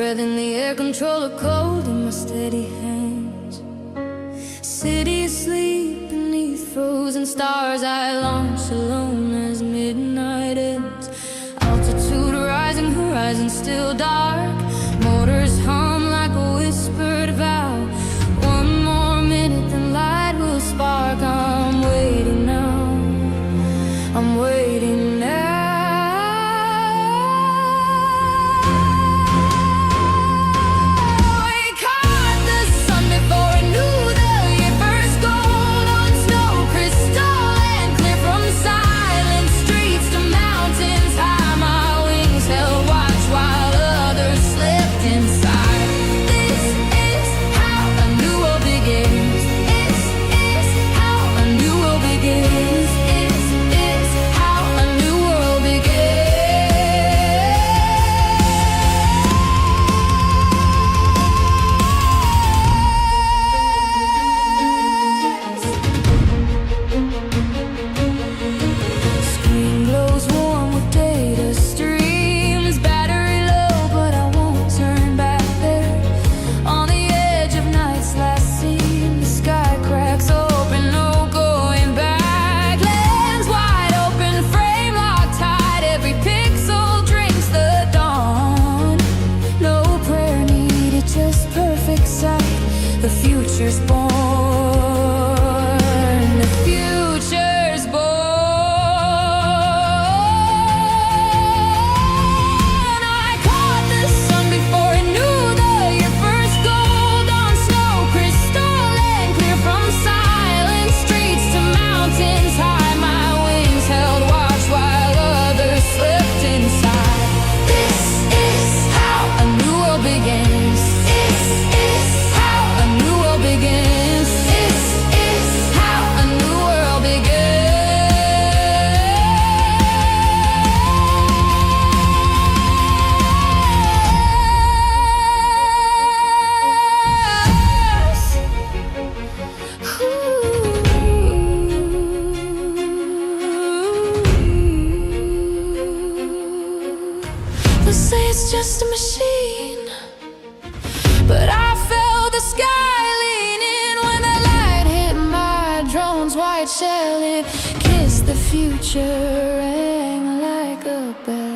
breath in the air, control a cold in my steady hands. City asleep beneath frozen stars, I launch alone as midnight ends. Altitude rising, horizon still dark. Motors hum like a whispered vow. One more minute, then light will spark. I'm waiting now, I'm waiting now. The future's born, the future's born. I caught the sun before it knew the year. First gold on snow, crystal and clear. From silent streets to mountains high, my wings held watch while others slept inside. This is how a new world begins. Begins. This is how a new world begins. They say it's just a machine, but I felt the sky white shell. It kissed the future, rang like a bell.